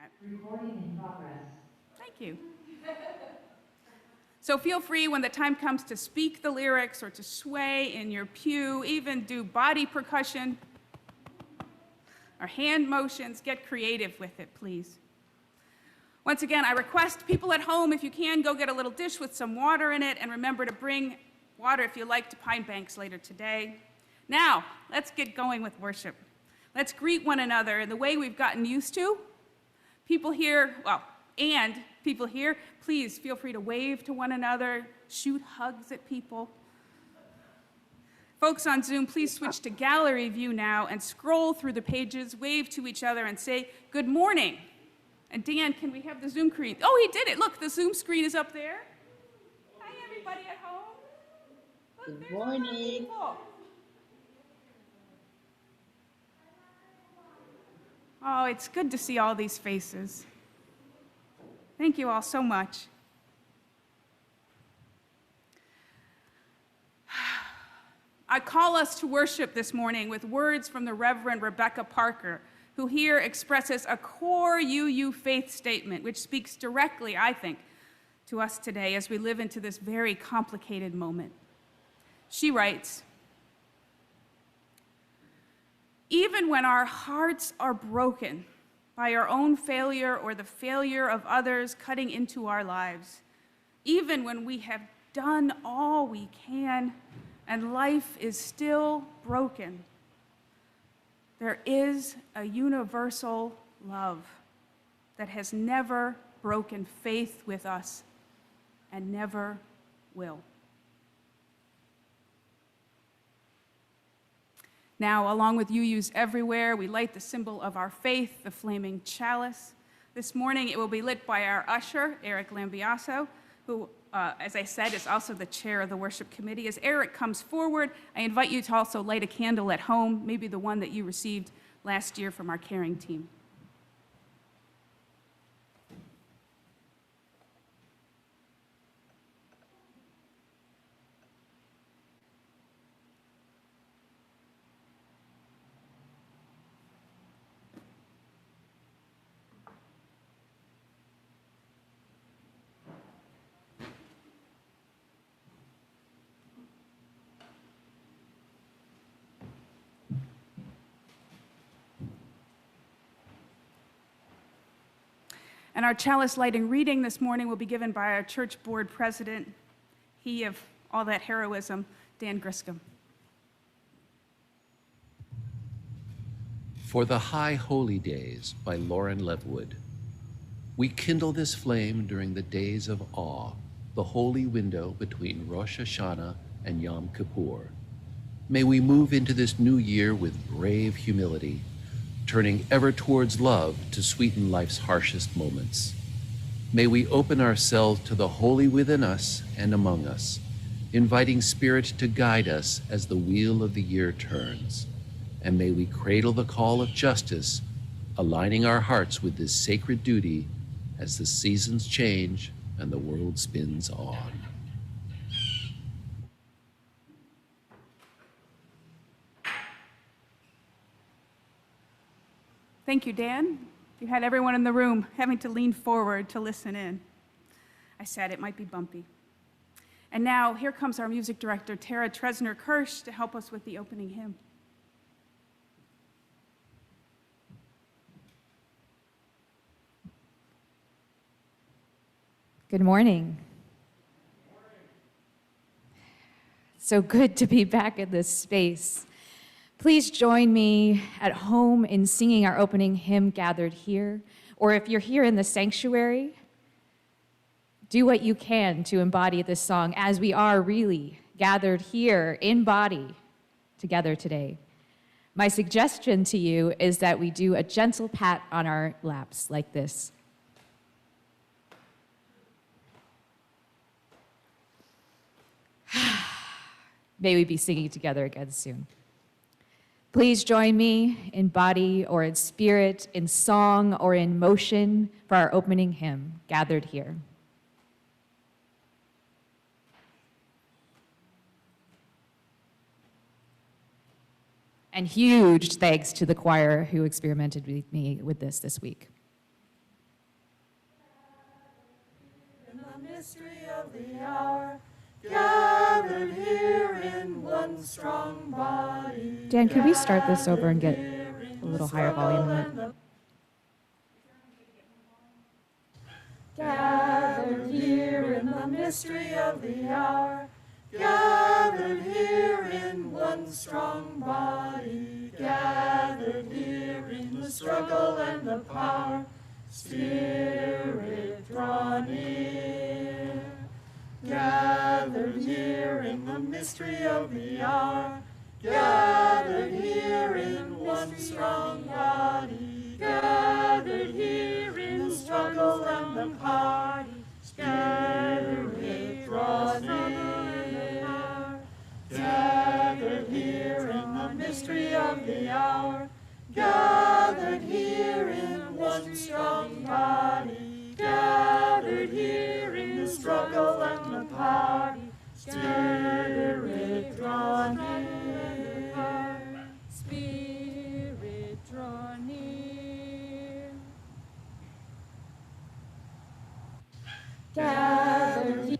that. Recording in progress. Thank you. So feel free when the time comes to speak the lyrics or to sway in your pew, even do body percussion or hand motions. Get creative with it, please. Once again, I request people at home, if you can, go get a little dish with some water in it, and remember to bring water if you like to Pine Banks later today. Now, let's get going with worship. Let's greet one another in the way we've gotten used to. People here, please feel free to wave to one another, shoot hugs at people. Folks on Zoom, please switch to gallery view now and scroll through the pages, wave to each other, and say, good morning. And Dan, can we have the Zoom screen? Oh, he did it. Look, the Zoom screen is up there. Hi, everybody at home. Look, good morning. Oh, it's good to see all these faces. Thank you all so much. I call us to worship this morning with words from the Reverend Rebecca Parker, who here expresses a core UU faith statement, which speaks directly, I think, to us today as we live into this very complicated moment. She writes, even when our hearts are broken by our own failure or the failure of others cutting into our lives, even when we have done all we can and life is still broken, there is a universal love that has never broken faith with us and never will. Now, along with UUs everywhere, we light the symbol of our faith, the flaming chalice. This morning, it will be lit by our usher, Eric Lambiaso, who, as I said, is also the chair of the worship committee. As Eric comes forward, I invite you to also light a candle at home, maybe the one that you received last year from our caring team. And our chalice lighting reading this morning will be given by our church board president, he of all that heroism, Dan Griscom. For the High Holy Days by Lauren Levewood. We kindle this flame during the days of awe, the holy window between Rosh Hashanah and Yom Kippur. May we move into this new year with brave humility, turning ever towards love to sweeten life's harshest moments. May we open ourselves to the holy within us and among us, inviting Spirit to guide us as the wheel of the year turns. And may we cradle the call of justice, aligning our hearts with this sacred duty as the seasons change and the world spins on. Thank you, Dan. You had everyone in the room having to lean forward to listen in. I said it might be bumpy. And now, here comes our music director, Tara Tresner-Kirsch, to help us with the opening hymn. Good morning. So good to be back in this space. Please join me at home in singing our opening hymn, Gathered Here, or if you're here in the sanctuary, do what you can to embody this song as we are really gathered here in body together today. My suggestion to you is that we do a gentle pat on our laps like this. May we be singing together again soon. Please join me in body or in spirit, in song or in motion for our opening hymn, Gathered Here. And huge thanks to the choir who experimented with me with this week. hour, gathered here in one strong body. Dan, could we start this over and get a little higher volume in it? Gathered here in the mystery of the hour, gathered here in one strong body, gathered here in the struggle and the power, Spirit draw near. Gathered here in the mystery of the hour, gathered here in one strong body, gathered here in the struggle and the party, Spirit draw near. Gathered here in the mystery of the hour, gathered here in one strong body, gathered here in the struggle and the party, Spirit draw near. Spirit draw near. Gathered here.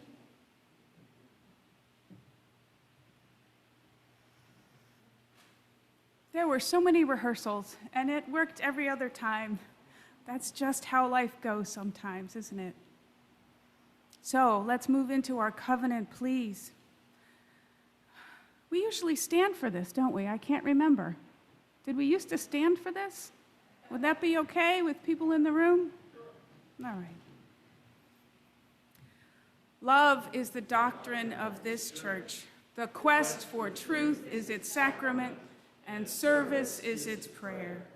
There were so many rehearsals, and it worked every other time. That's just how life goes sometimes, isn't it? So let's move into our covenant pleas. We usually stand for this, don't we? I can't remember. Did we used to stand for this? Would that be okay with people in the room? All right. Love is the doctrine of this church. The quest for truth is its sacrament, and service is its prayer.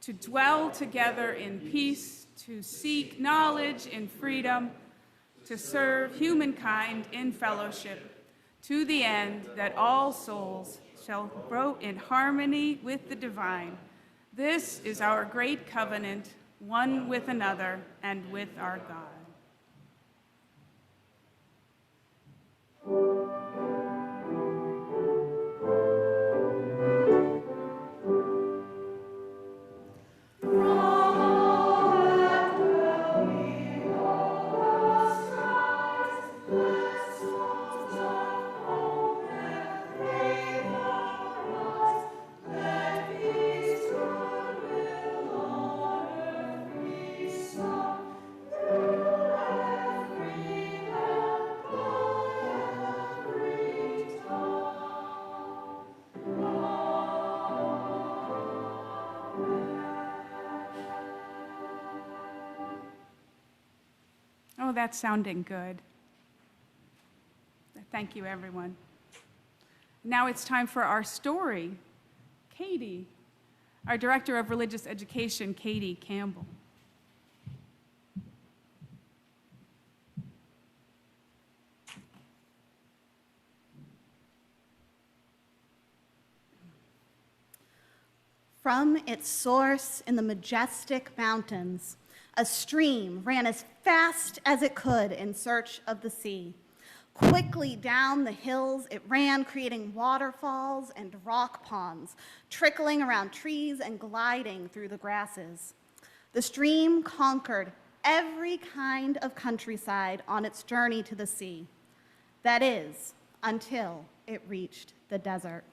To dwell together in peace, to seek knowledge in freedom, to serve humankind in fellowship, to the end that all souls shall grow in harmony with the divine. This is our great covenant, one with another and with our God. Oh, that's sounding good. Thank you, everyone. Now it's time for our story. Katie, our Director of Religious Education, Katie Campbell. From its source in the majestic mountains, a stream ran as fast as it could in search of the sea. Quickly down the hills it ran, creating waterfalls and rock ponds, trickling around trees and gliding through the grasses. The stream conquered every kind of countryside on its journey to the sea. That is, until it reached the desert.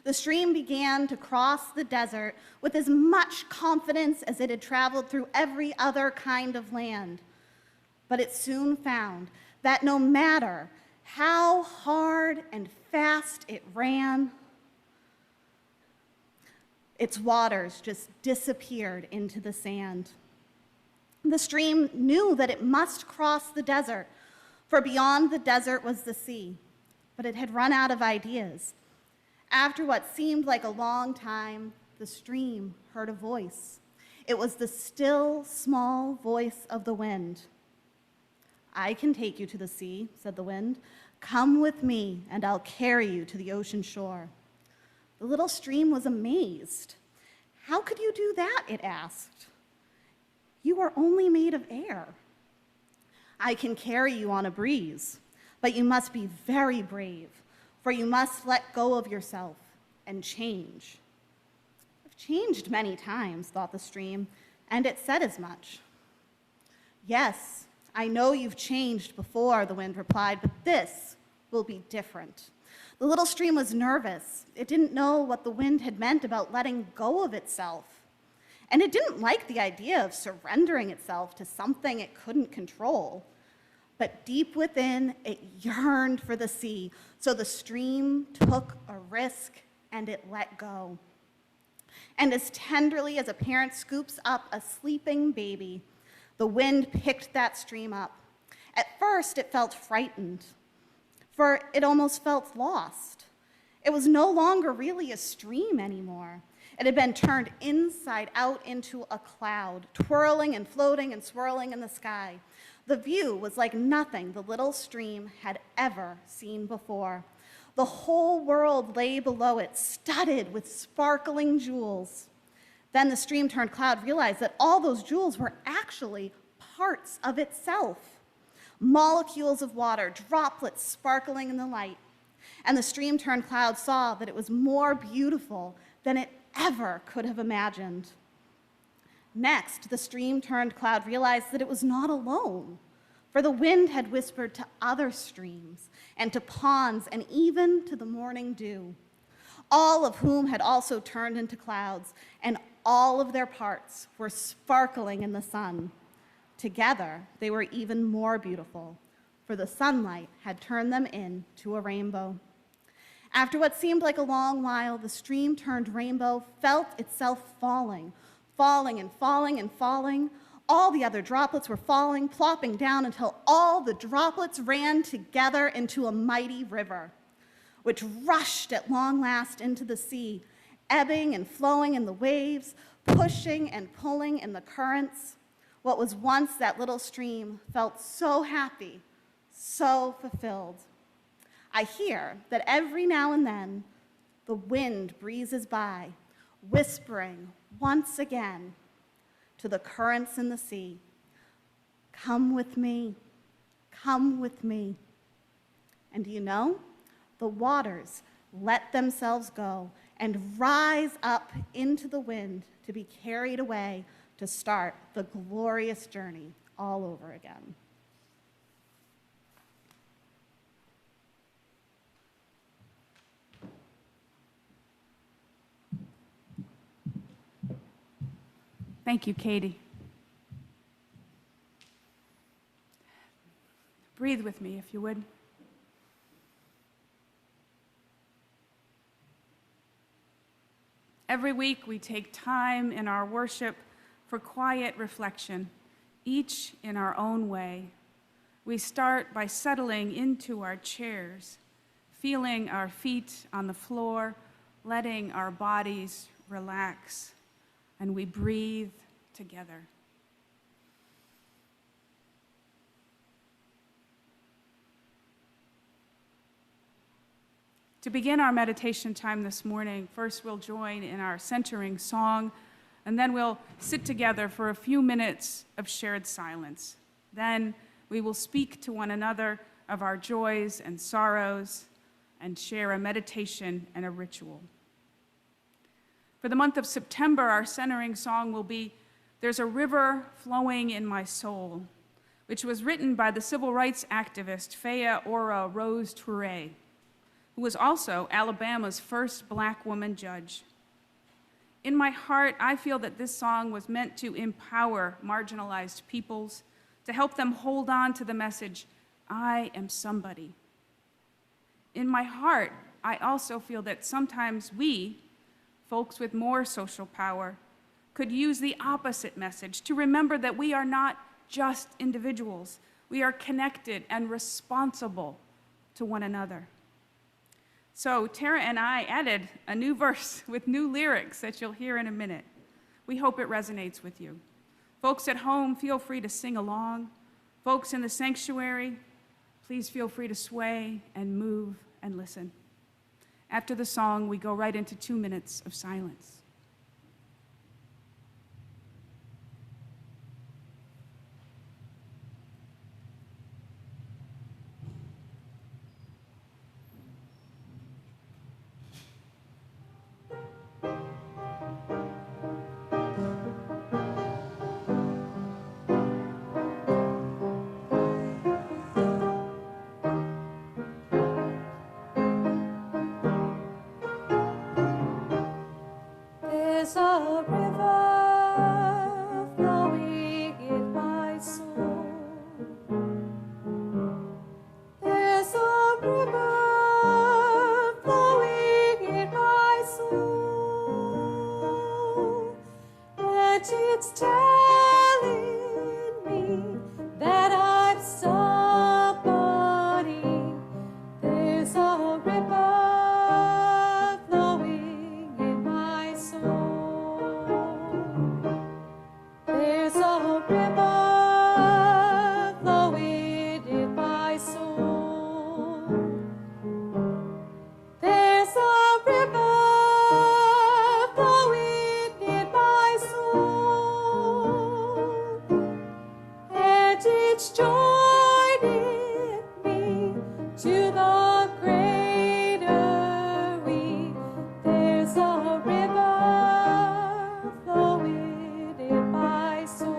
The stream began to cross the desert with as much confidence as it had traveled through every other kind of land. But it soon found that no matter how hard and fast it ran, its waters just disappeared into the sand. The stream knew that it must cross the desert, for beyond the desert was the sea, but it had run out of ideas. After what seemed like a long time, the stream heard a voice. It was the still, small voice of the wind. "I can take you to the sea," said the wind. "Come with me, and I'll carry you to the ocean shore." The little stream was amazed. "How could you do that?" it asked. "You are only made of air." "I can carry you on a breeze, but you must be very brave, for you must let go of yourself and change." "I've changed many times," thought the stream, and it said as much. "Yes, I know you've changed before, the wind replied, but this will be different. The little stream was nervous. It didn't know what the wind had meant about letting go of itself. And it didn't like the idea of surrendering itself to something it couldn't control. But deep within, it yearned for the sea. So the stream took a risk and it let go. And as tenderly as a parent scoops up a sleeping baby, the wind picked that stream up. At first, it felt frightened, for it almost felt lost. It was no longer really a stream anymore. It had been turned inside out into a cloud, twirling and floating and swirling in the sky. The view was like nothing the little stream had ever seen before. The whole world lay below it, studded with sparkling jewels. Then the stream-turned cloud realized that all those jewels were actually parts of itself. Molecules of water, droplets sparkling in the light. And the stream-turned cloud saw that it was more beautiful than it ever could have imagined. Next, the stream-turned cloud realized that it was not alone, for the wind had whispered to other streams and to ponds and even to the morning dew, all of whom had also turned into clouds, and all of their parts were sparkling in the sun. Together, they were even more beautiful, for the sunlight had turned them into a rainbow. After what seemed like a long while, the stream-turned rainbow felt itself falling, falling and falling and falling. All the other droplets were falling, plopping down until all the droplets ran together into a mighty river, which rushed at long last into the sea, ebbing and flowing in the waves, pushing and pulling in the currents. What was once that little stream felt so happy, so fulfilled. I hear that every now and then the wind breezes by, whispering once again to the currents in the sea, come with me, come with me. And do you know, the waters let themselves go and rise up into the wind to be carried away to start the glorious journey all over again. Thank you, Katie. Breathe with me, if you would. Every week, we take time in our worship for quiet reflection, each in our own way. We start by settling into our chairs, feeling our feet on the floor, letting our bodies relax, and we breathe together. To begin our meditation time this morning, first we'll join in our centering song, and then we'll sit together for a few minutes of shared silence. Then we will speak to one another of our joys and sorrows and share a meditation and a ritual. For the month of September, our centering song will be There's a River Flowing in My Soul, which was written by the civil rights activist Faya Ora Rose Touré, who was also Alabama's first Black woman judge. In my heart, I feel that this song was meant to empower marginalized peoples, to help them hold on to the message, I am somebody. In my heart, I also feel that sometimes we, folks with more social power, could use the opposite message to remember that we are not just individuals. We are connected and responsible to one another. So Tara and I added a new verse with new lyrics that you'll hear in a minute. We hope it resonates with you. Folks at home, feel free to sing along. Folks in the sanctuary, please feel free to sway and move and listen. After the song, we go right into 2 minutes of silence. There's a river flowing in my soul. There's a river flowing in my soul, and it's telling me that I'm somebody. There's a river flowing in my soul. There's a river flowing in my soul. There's a river flowing in my soul, and it's joining me to the greater we. There's a river flowing in my soul.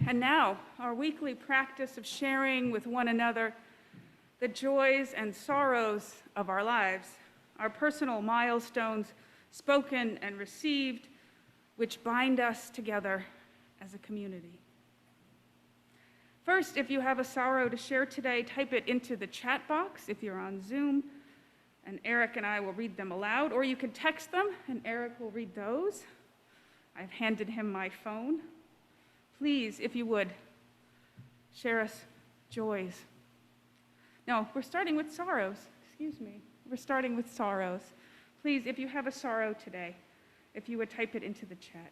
And now, our weekly practice of sharing with one another the joys and sorrows of our lives, our personal milestones, spoken and received, which bind us together as a community. First, if you have a sorrow to share today, type it into the chat box if you're on Zoom, and Eric and I will read them aloud, or you can text them, and Eric will read those. I've handed him my phone. Please, if you would, share us joys. No, we're starting with sorrows. Excuse me. We're starting with sorrows. Please, if you have a sorrow today, if you would type it into the chat.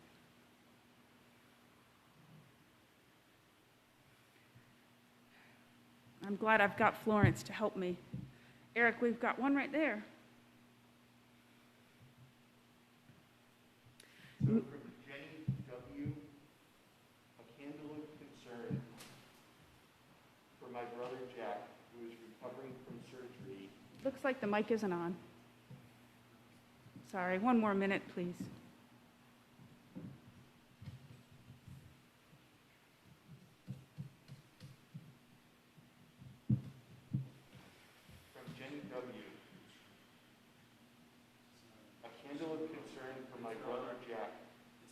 I'm glad I've got Florence to help me. Eric, we've got one right there. So from Jenny W., a candle of concern for my brother Jack, who is recovering from surgery. Looks like the mic isn't on. Sorry, one more minute, please. From Jenny W., a candle of concern for my brother Jack,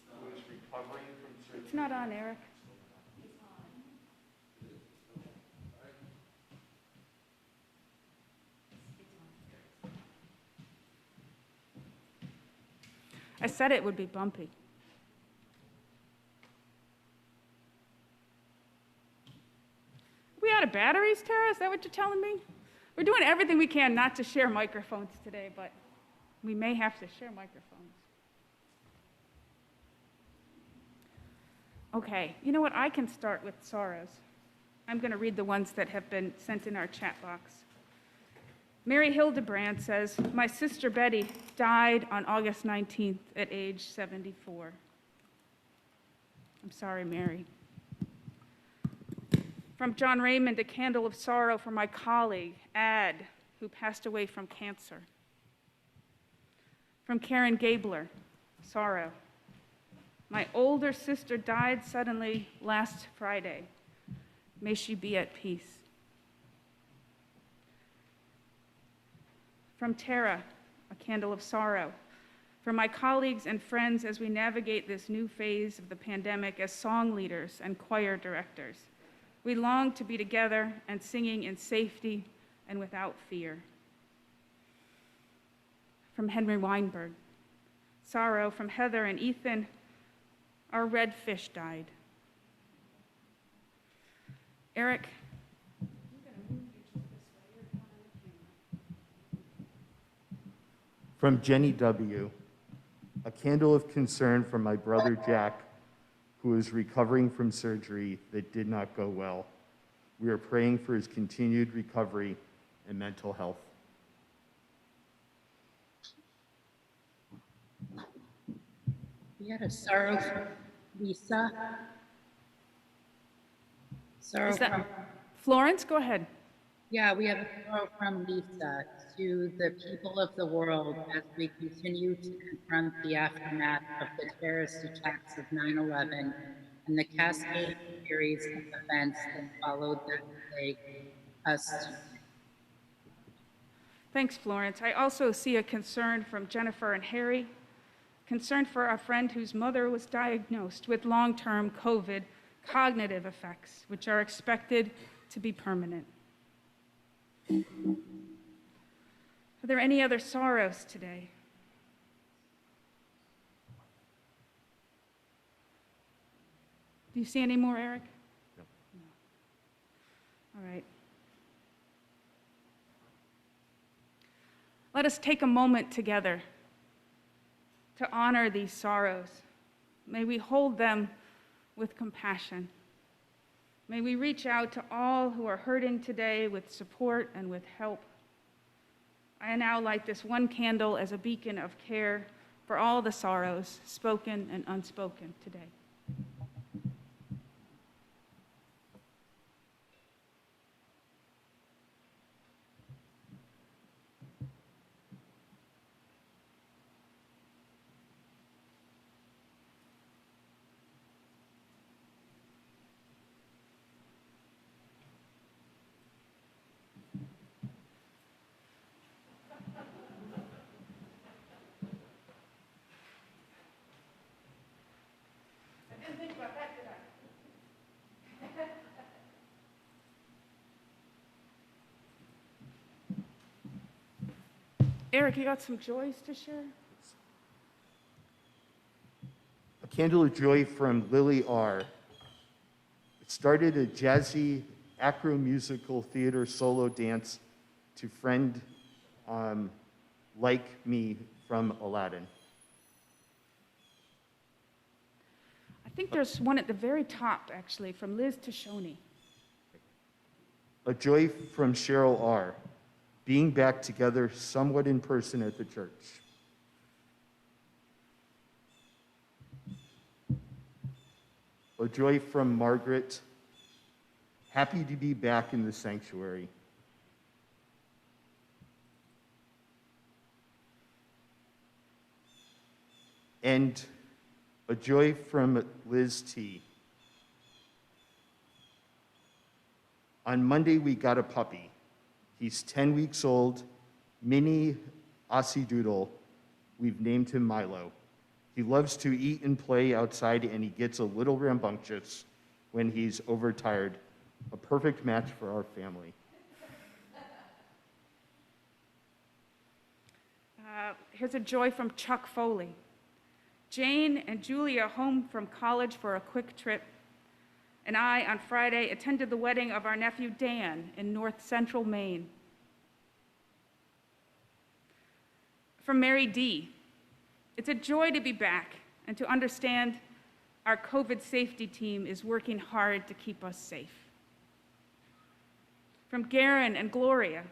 who is recovering from surgery. It's not on, Eric. I said it would be bumpy. We out of batteries, Tara? Is that what you're telling me? We're doing everything we can not to share microphones today, but we may have to share microphones. Okay, you know what? I can start with sorrows. I'm going to read the ones that have been sent in our chat box. Mary Hildebrand says, my sister Betty died on August 19th at age 74. I'm sorry, Mary. From John Raymond, a candle of sorrow for my colleague, Ad, who passed away from cancer. From Karen Gabler, sorrow. My older sister died suddenly last Friday. May she be at peace. From Tara, a candle of sorrow. For my colleagues and friends as we navigate this new phase of the pandemic as song leaders and choir directors. We long to be together and singing in safety and without fear. From Henry Weinberg, sorrow. From Heather and Ethan, our red fish died. Eric, From Jenny W., a candle of concern for my brother Jack, who is recovering from surgery that did not go well. We are praying for his continued recovery and mental health. We had a sorrow for Lisa. Sorrow is that from, Florence? Go ahead. yeah, we have a sorrow from Lisa to the people of the world as we continue to confront the aftermath of the terrorist attacks of 9/11 and the cascade series of events that followed that day. Thanks, Florence. I also see a concern from Jennifer and Harry, concern for a friend whose mother was diagnosed with long-term COVID cognitive effects, which are expected to be permanent. Are there any other sorrows today? Do you see any more, Eric? No. All right. Let us take a moment together to honor these sorrows. May we hold them with compassion. May we reach out to all who are hurting today with support and with help. I now light this one candle as a beacon of care for all the sorrows, spoken and unspoken today. Eric, you got some joys to share? A candle of joy from Lily R. It started a jazzy acro-musical theater solo dance to friend like me from Aladdin. I think there's one at the very top, actually, from Liz Tashoni. A joy from Cheryl R., being back together somewhat in person at the church. A joy from Margaret, happy to be back in the sanctuary. And a joy from Liz T. On Monday, we got a puppy. He's 10 weeks old, mini Aussie Doodle. We've named him Milo. He loves to eat and play outside, and he gets a little rambunctious when he's overtired. A perfect match for our family. Here's a joy from Chuck Foley. Jane and Julia home from college for a quick trip, and I, on Friday, attended the wedding of our nephew Dan in north central Maine. From Mary D. It's a joy to be back and to understand our COVID safety team is working hard to keep us safe. From Garen and Gloria.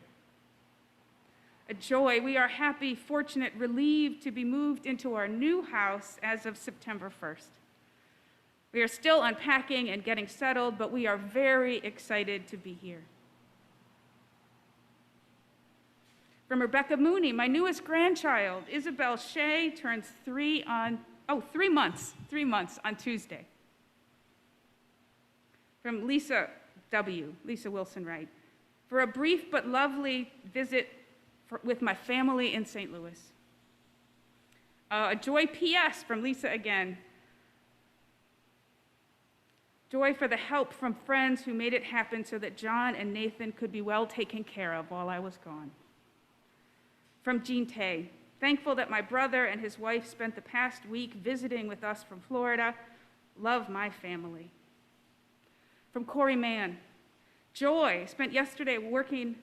A joy, we are happy, fortunate, relieved to be moved into our new house as of September 1st. We are still unpacking and getting settled, but we are very excited to be here. From Rebecca Mooney, my newest grandchild, Isabel Shea, turns 3 months on Tuesday. From Lisa W., Lisa Wilson Wright, for a brief but lovely visit with my family in St. Louis. A joy PS from Lisa again. Joy for the help from friends who made it happen so that John and Nathan could be well taken care of while I was gone. From Jean Tay, thankful that my brother and his wife spent the past week visiting with us from Florida. Love my family. From Corey Mann, joy, spent yesterday walking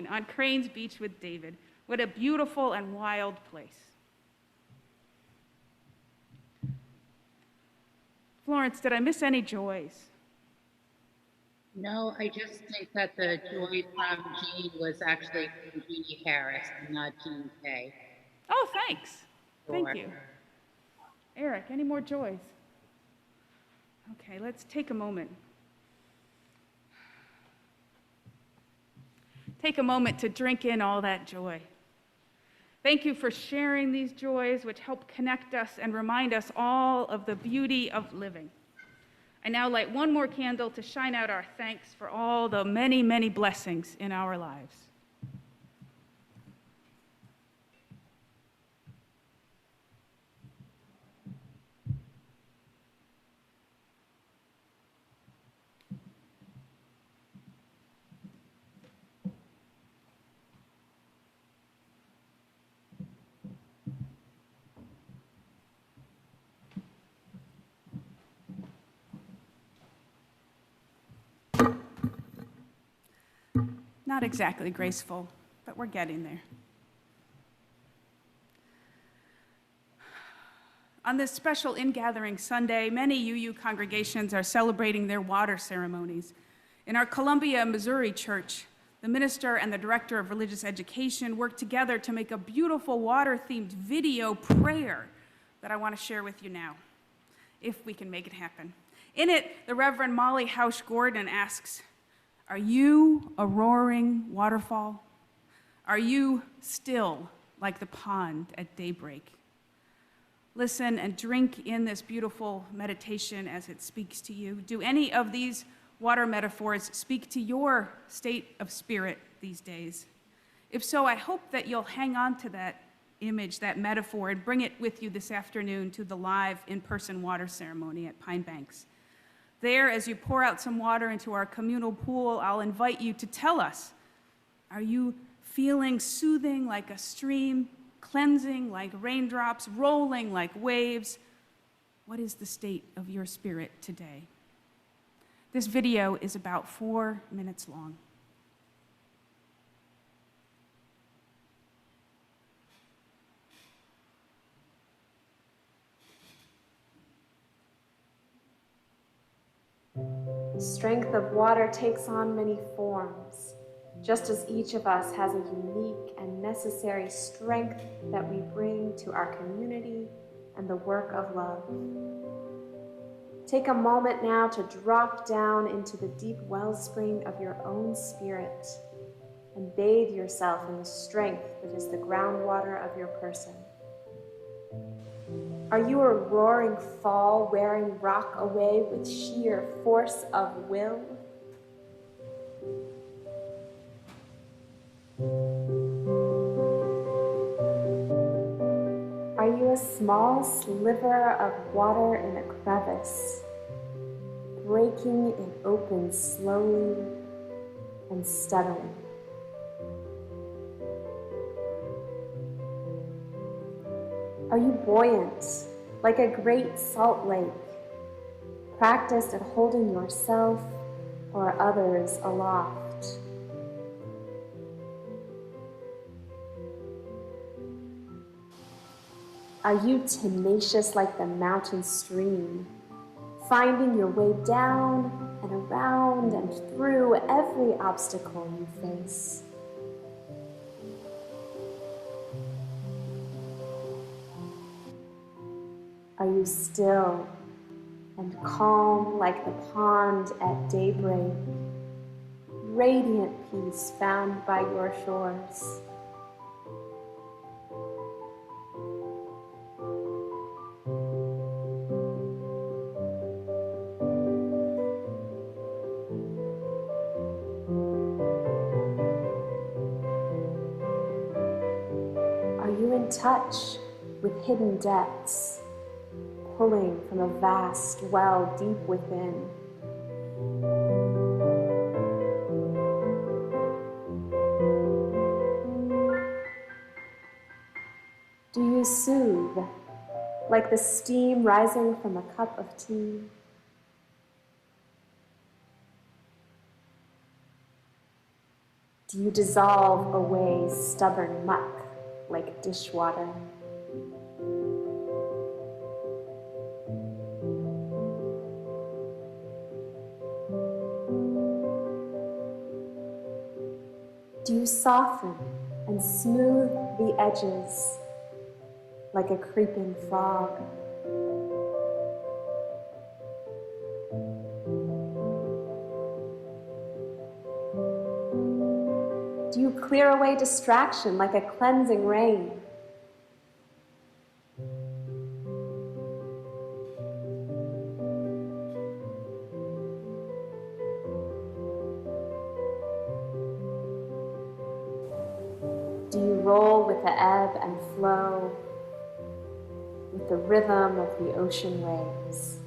on Cranes Beach with David. What a beautiful and wild place. Florence, did I miss any joys? No, I just think that the joy from Jean was actually from Jeannie Harris and not Jean Kay. Oh, thanks. Sure. Thank you. Eric, any more joys? Okay, let's take a moment. Take a moment to drink in all that joy. Thank you for sharing these joys, which help connect us and remind us all of the beauty of living. I now light one more candle to shine out our thanks for all the many, many blessings in our lives. Not exactly graceful, but we're getting there. On this special Ingathering Sunday, many UU congregations are celebrating their water ceremonies. In our Columbia, Missouri church, the minister and the director of religious education worked together to make a beautiful water-themed video prayer that I want to share with you now, if we can make it happen. In it, the Reverend Molly Hausch-Gordon asks, "Are you a roaring waterfall? Are you still like the pond at daybreak?" Listen and drink in this beautiful meditation as it speaks to you. Do any of these water metaphors speak to your state of spirit these days? If so, I hope that you'll hang on to that image, that metaphor, and bring it with you this afternoon to the live in-person water ceremony at Pine Banks. There, as you pour out some water into our communal pool, I'll invite you to tell us, are you feeling soothing like a stream, cleansing like raindrops, rolling like waves? What is the state of your spirit today? This video is about 4 minutes long. The strength of water takes on many forms, just as each of us has a unique and necessary strength that we bring to our community and the work of love. Take a moment now to drop down into the deep wellspring of your own spirit and bathe yourself in the strength that is the groundwater of your person. Are you a roaring fall wearing rock away with sheer force of will? Are you a small sliver of water in a crevice, breaking it open slowly and steadily? Are you buoyant, like a great salt lake, practiced at holding yourself or others aloft? Are you tenacious like the mountain stream, finding your way down and around and through every obstacle you face? Are you still and calm like the pond at daybreak, radiant peace found by your shores? Are you in touch with hidden depths, pulling from a vast well deep within? Do you soothe like the steam rising from a cup of tea? Do you dissolve away stubborn muck like dishwater? Do you soften and smooth the edges like a creeping frog? Do you clear away distraction like a cleansing rain? Do you roll with the ebb and flow, with the rhythm of the ocean waves?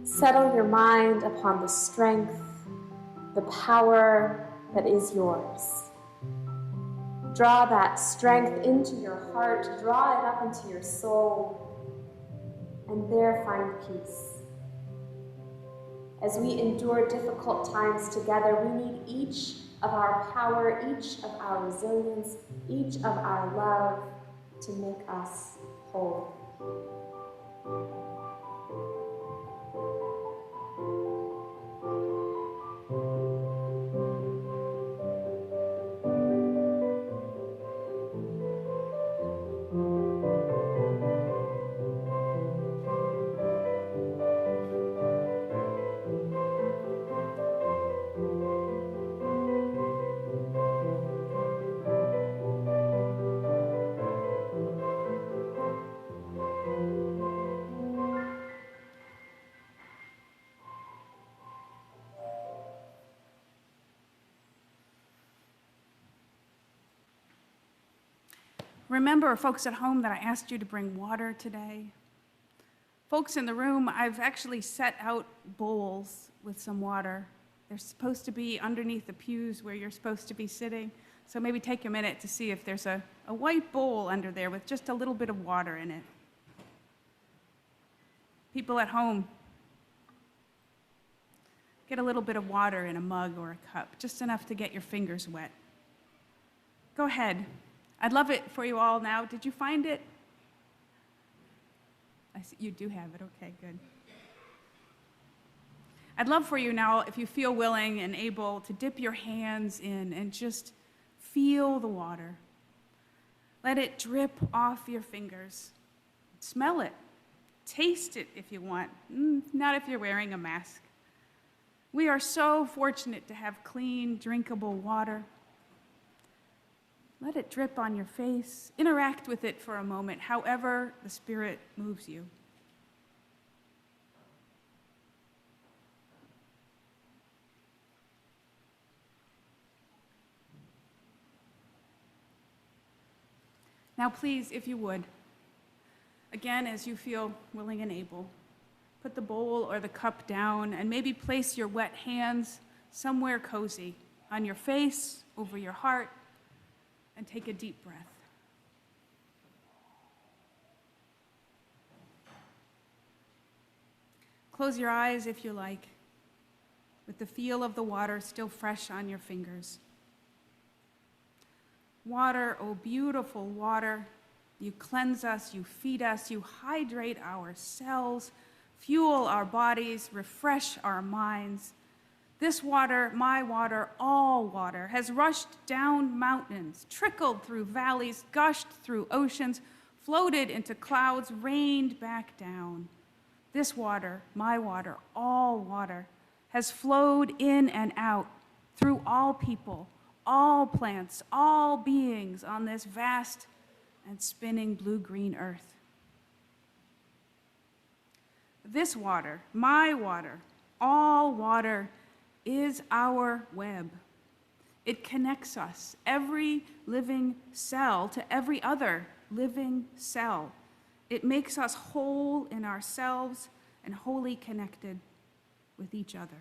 Settle your mind upon the strength, the power that is yours. Draw that strength into your heart, draw it up into your soul, and there find peace. As we endure difficult times together, we need each of our power, each of our resilience, each of our love to make us whole. Remember, folks at home, that I asked you to bring water today. Folks in the room, I've actually set out bowls with some water. They're supposed to be underneath the pews where you're supposed to be sitting. So maybe take a minute to see if there's a white bowl under there with just a little bit of water in it. People at home, Get a little bit of water in a mug or a cup, just enough to get your fingers wet. Go ahead. I'd love it for you all now. Did you find it? I see you do have it. Okay, good. I'd love for you now, if you feel willing and able, to dip your hands in and just feel the water. Let it drip off your fingers. Smell it. Taste it if you want. Not if you're wearing a mask. We are so fortunate to have clean, drinkable water. Let it drip on your face. Interact with it for a moment, however the Spirit moves you. Now, please, if you would, again, as you feel willing and able, put the bowl or the cup down and maybe place your wet hands somewhere cozy on your face, over your heart, and take a deep breath. Close your eyes if you like, with the feel of the water still fresh on your fingers. Water, oh beautiful water, you cleanse us, you feed us, you hydrate our cells, fuel our bodies, refresh our minds. This water, my water, all water, has rushed down mountains, trickled through valleys, gushed through oceans, floated into clouds, rained back down. This water, my water, all water, has flowed in and out through all people, all plants, all beings on this vast and spinning blue-green earth. This water, my water, all water, is our web. It connects us, every living cell, to every other living cell. It makes us whole in ourselves and wholly connected with each other.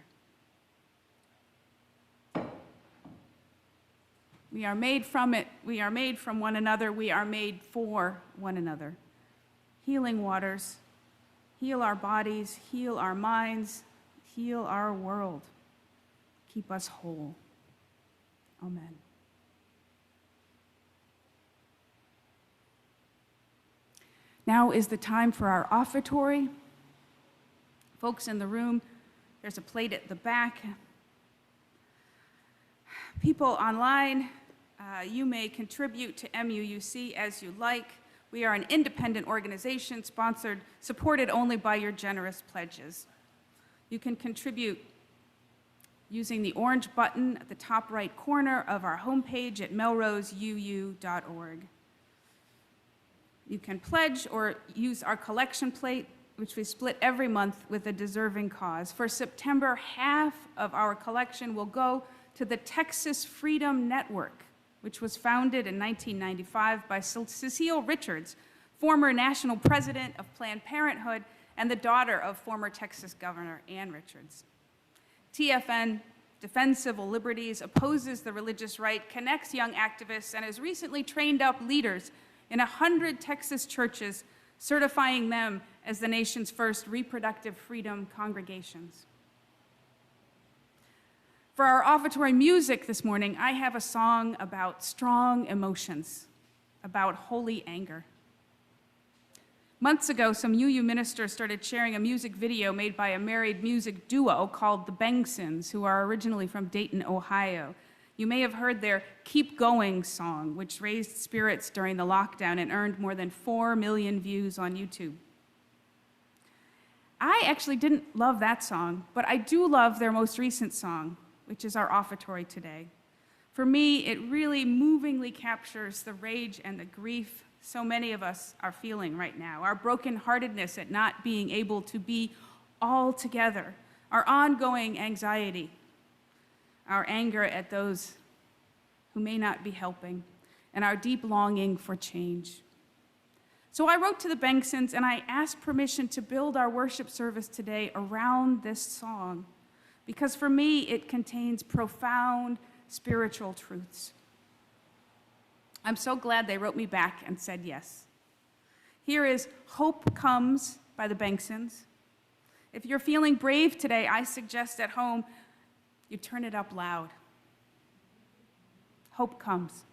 We are made from it. We are made from one another. We are made for one another. Healing waters, heal our bodies, heal our minds, heal our world. Keep us whole. Amen. Now is the time for our offertory. Folks in the room, there's a plate at the back. People online, you may contribute to MUUC as you like. We are an independent organization supported only by your generous pledges. You can contribute using the orange button at the top right corner of our homepage at melroseuu.org. You can pledge or use our collection plate, which we split every month with a deserving cause. For September, half of our collection will go to the Texas Freedom Network, which was founded in 1995 by Cecile Richards, former national president of Planned Parenthood and the daughter of former Texas Governor Ann Richards. TFN defends civil liberties, opposes the religious right, connects young activists, and has recently trained up leaders in 100 Texas churches, certifying them as the nation's first reproductive freedom congregations. For our offertory music this morning, I have a song about strong emotions, about holy anger. Months ago, some UU ministers started sharing a music video made by a married music duo called the Bengsons, who are originally from Dayton, Ohio. You may have heard their Keep Going song, which raised spirits during the lockdown and earned more than 4 million views on YouTube. I actually didn't love that song, but I do love their most recent song, which is our offertory today. For me, it really movingly captures the rage and the grief so many of us are feeling right now, our brokenheartedness at not being able to be all together, our ongoing anxiety, our anger at those who may not be helping, and our deep longing for change. So I wrote to the Bengsons and I asked permission to build our worship service today around this song, because for me it contains profound spiritual truths. I'm so glad they wrote me back and said yes. Here is Hope Comes by the Bengsons. If you're feeling brave today, I suggest at home you turn it up loud. Hope comes.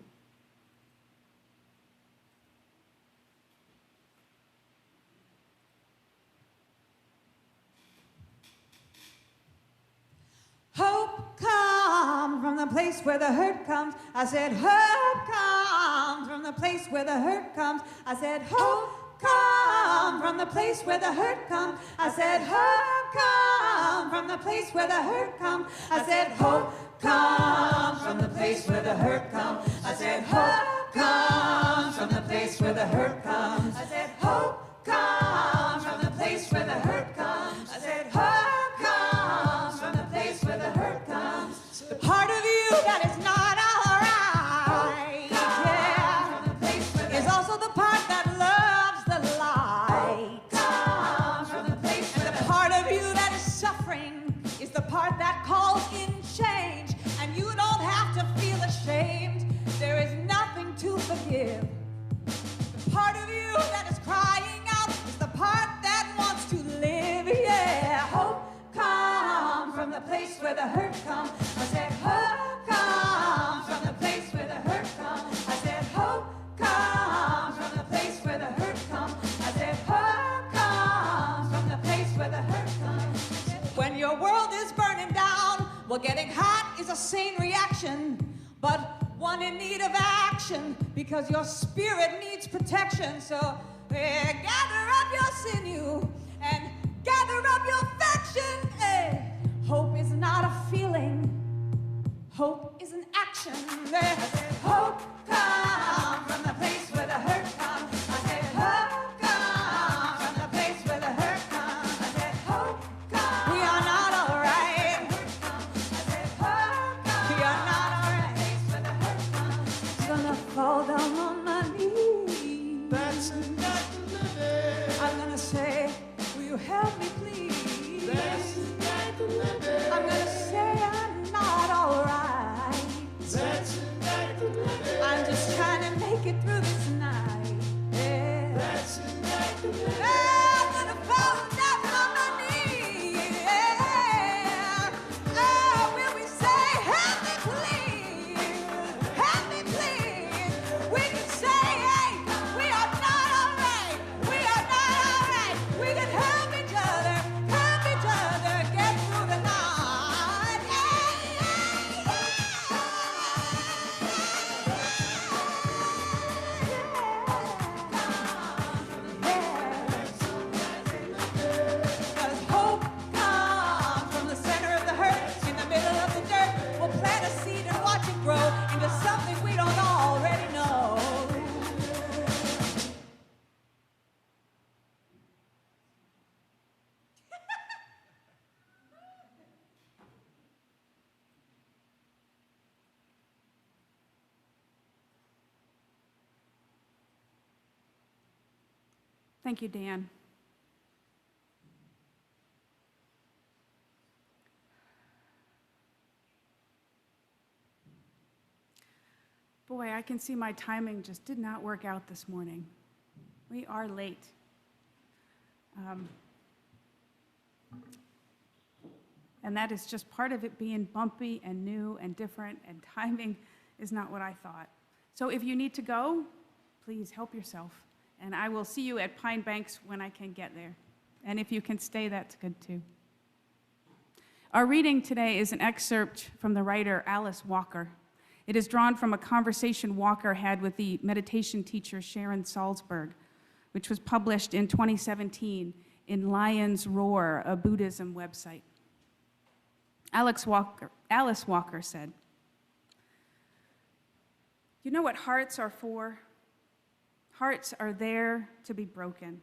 Hope comes from the place where the hurt comes. I said, hope comes from the place where the hurt comes. I said, hope comes from the place where the hurt comes. I said, hope comes from the place where the hurt comes. I said, hope comes from the place where the hurt comes. I said, hope comes from the place where the hurt comes. I said, hope comes from the place where the hurt comes. I said, hope comes from the place where the hurt comes. The part of you that is not alright, yeah, is also the part that loves the light. And the part of you that is suffering is the part that calls in change. And you don't have to feel ashamed. There is nothing to forgive. The part of you that is crying out is the part that wants to live. Yeah, hope comes from the place where the hurt comes. I said, hope comes from the place where the hurt comes. I said, hope comes from the place where the hurt comes. I said, hope comes from the place where the hurt comes. When your world is burning down, well, getting hot is a sane reaction, but one in need of action, because your spirit needs protection. So gather up your sinew and gather up your affection. Hope is not a feeling, hope is an action. I said, hope comes from the place where the hurt comes. I said, hope comes from the place where the hurt comes. I said, hope comes. We are not all right. I said, hope comes. We are not all right. I'm gonna fall down on my knees. That's not living. I'm gonna say, will you help me, please? That's not living. I'm gonna say I'm not all right. That's not living. I'm just trying to make it through this night. Yeah. That's not living. I'm gonna fall down on my knees. Yeah. Oh, will we say, help me, please? Help me, please. We can say, hey, we are not all right. We are not all right. We can help each other get through the night. Because hope comes from the center of the hurt, in the middle of the dirt. We'll plant a seed and watch it grow into something we don't already know. Thank you, Dan. Boy, I can see my timing just did not work out this morning. We are late. And that is just part of it being bumpy and new and different, and timing is not what I thought. So if you need to go, please help yourself. And I will see you at Pine Banks when I can get there. And if you can stay, that's good too. Our reading today is an excerpt from the writer Alice Walker. It is drawn from a conversation Walker had with the meditation teacher Sharon Salzberg, which was published in 2017 in Lion's Roar, a Buddhism website. Alice Walker said, "You know what hearts are for? Hearts are there to be broken.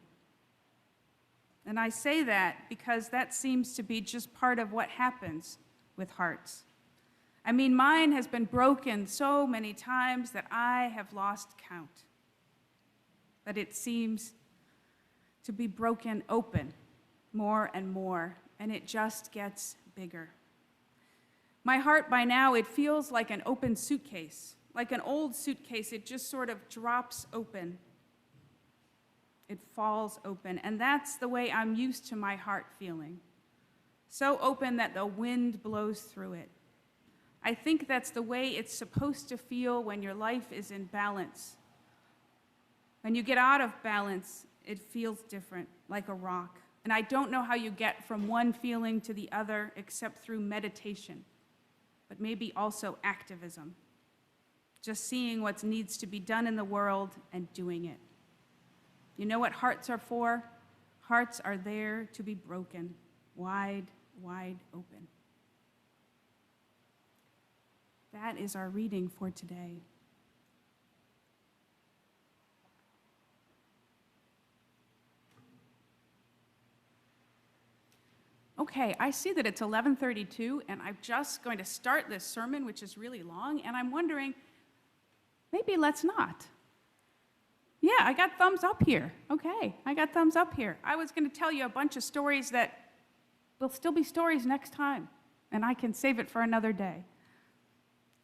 And I say that because that seems to be just part of what happens with hearts. I mean, mine has been broken so many times that I have lost count. But it seems to be broken open more and more, and it just gets bigger. My heart by now, it feels like an open suitcase, like an old suitcase. It just sort of drops open. It falls open, and that's the way I'm used to my heart feeling. so open that the wind blows through it. I think that's the way it's supposed to feel when your life is in balance. When you get out of balance, it feels different, like a rock. And I don't know how you get from one feeling to the other except through meditation, but maybe also activism. Just seeing what needs to be done in the world and doing it. You know what hearts are for? Hearts are there to be broken, wide, wide open. That is our reading for today. Okay, I see that it's 11:32, and I'm just going to start this sermon, which is really long, and I'm wondering, maybe let's not. Yeah, I got thumbs up here. Okay, I got thumbs up here. I was going to tell you a bunch of stories that will still be stories next time, and I can save it for another day.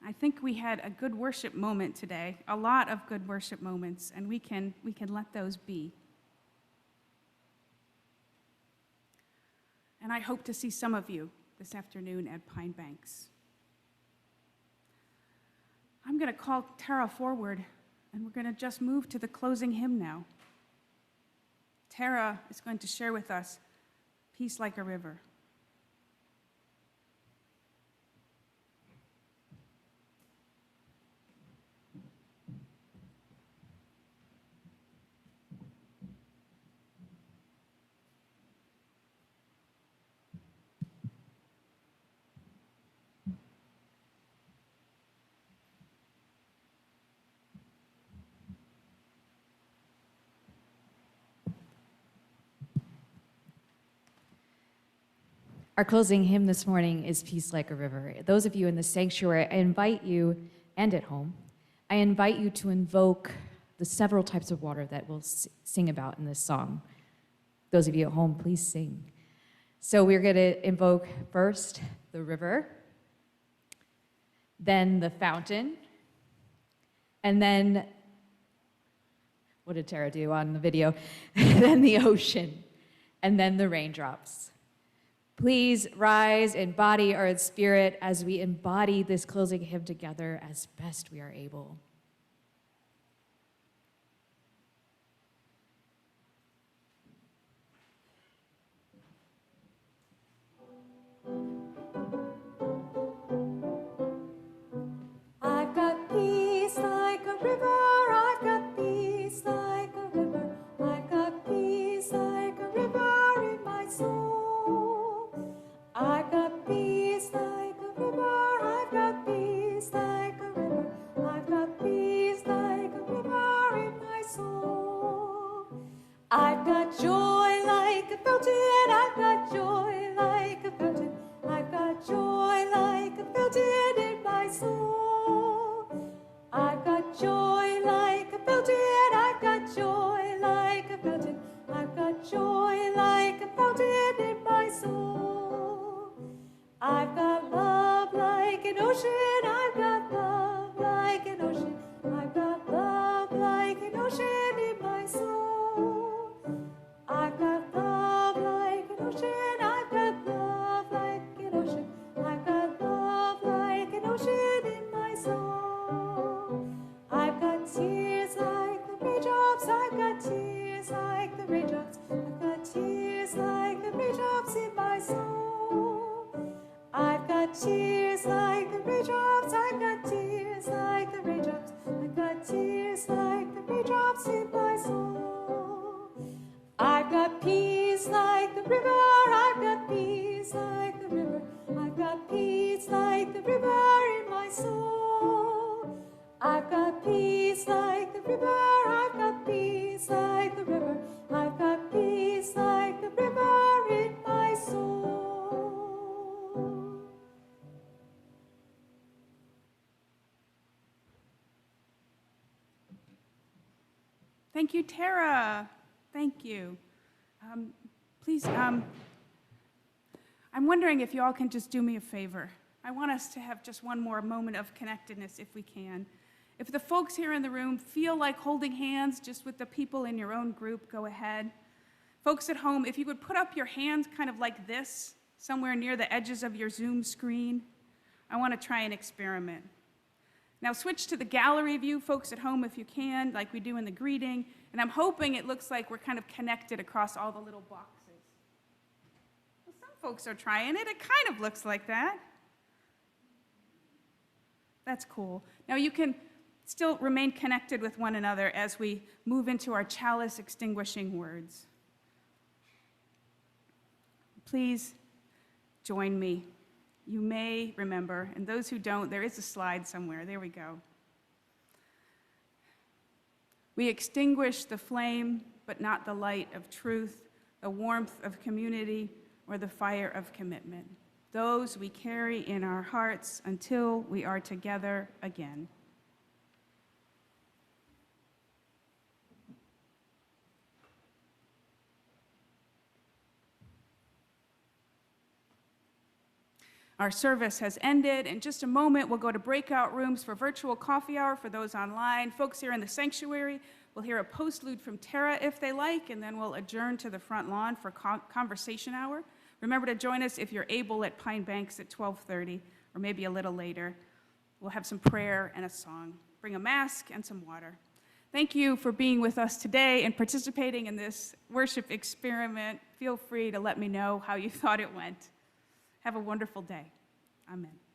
I think we had a good worship moment today, a lot of good worship moments, and we can let those be. And I hope to see some of you this afternoon at Pine Banks. I'm going to call Tara forward, and we're going to just move to the closing hymn now. Tara is going to share with us Peace Like a River. Our closing hymn this morning is Peace Like a River. Those of you in the sanctuary, I invite you, and at home, I invite you to invoke the several types of water that we'll sing about in this song. Those of you at home, please sing. So we're going to invoke first the river, then the fountain, and then, what did Tara do on the video? Then the ocean, and then the raindrops. Please rise in body or in spirit as we embody this closing hymn together as best we are able. I've got peace like a river, I've got peace like a river, I've got peace like a river in my soul. I've got peace like a river, I've got peace like a river, I've got peace like a river in my soul. I've got joy like a fountain, I've got joy like a fountain, I've got joy like a fountain in my soul. I've got joy like a fountain, I've got joy like a fountain, I've got joy like a fountain in my soul. I've got love like an ocean, I've got love like an ocean, I've got love like an ocean in my soul. I've got love like an ocean, I've got love like an ocean, I've got love like an ocean in my soul. I've got tears like the raindrops, I've got tears like the raindrops, I've got tears like the raindrops in my soul. I've got tears like the raindrops, I've got tears like the raindrops, I've got tears like the raindrops in my soul. I've got peace like the river, I've got peace like the river, I've got peace like the river in my soul. I've got peace like the river, I've got peace like the river, I've got peace like the river in my soul. Thank you, Tara. Thank you. Please, I'm wondering if you all can just do me a favor. I want us to have just one more moment of connectedness if we can. If the folks here in the room feel like holding hands just with the people in your own group, go ahead. Folks at home, if you would put up your hands kind of like this, somewhere near the edges of your Zoom screen. I want to try an experiment. Now switch to the gallery view, folks at home, if you can, like we do in the greeting. And I'm hoping it looks like we're kind of connected across all the little boxes. Well, some folks are trying it. It kind of looks like that. That's cool. Now you can still remain connected with one another as we move into our chalice extinguishing words. Please join me. You may remember, and those who don't, there is a slide somewhere. There we go. We extinguish the flame, but not the light of truth, the warmth of community, or the fire of commitment. Those we carry in our hearts until we are together again. Our service has ended. In just a moment, we'll go to breakout rooms for virtual coffee hour for those online. Folks here in the sanctuary will hear a postlude from Tara if they like, and then we'll adjourn to the front lawn for conversation hour. Remember to join us if you're able at Pine Banks at 12:30 or maybe a little later. We'll have some prayer and a song. Bring a mask and some water. Thank you for being with us today and participating in this worship experiment. Feel free to let me know how you thought it went. Have a wonderful day. Amen.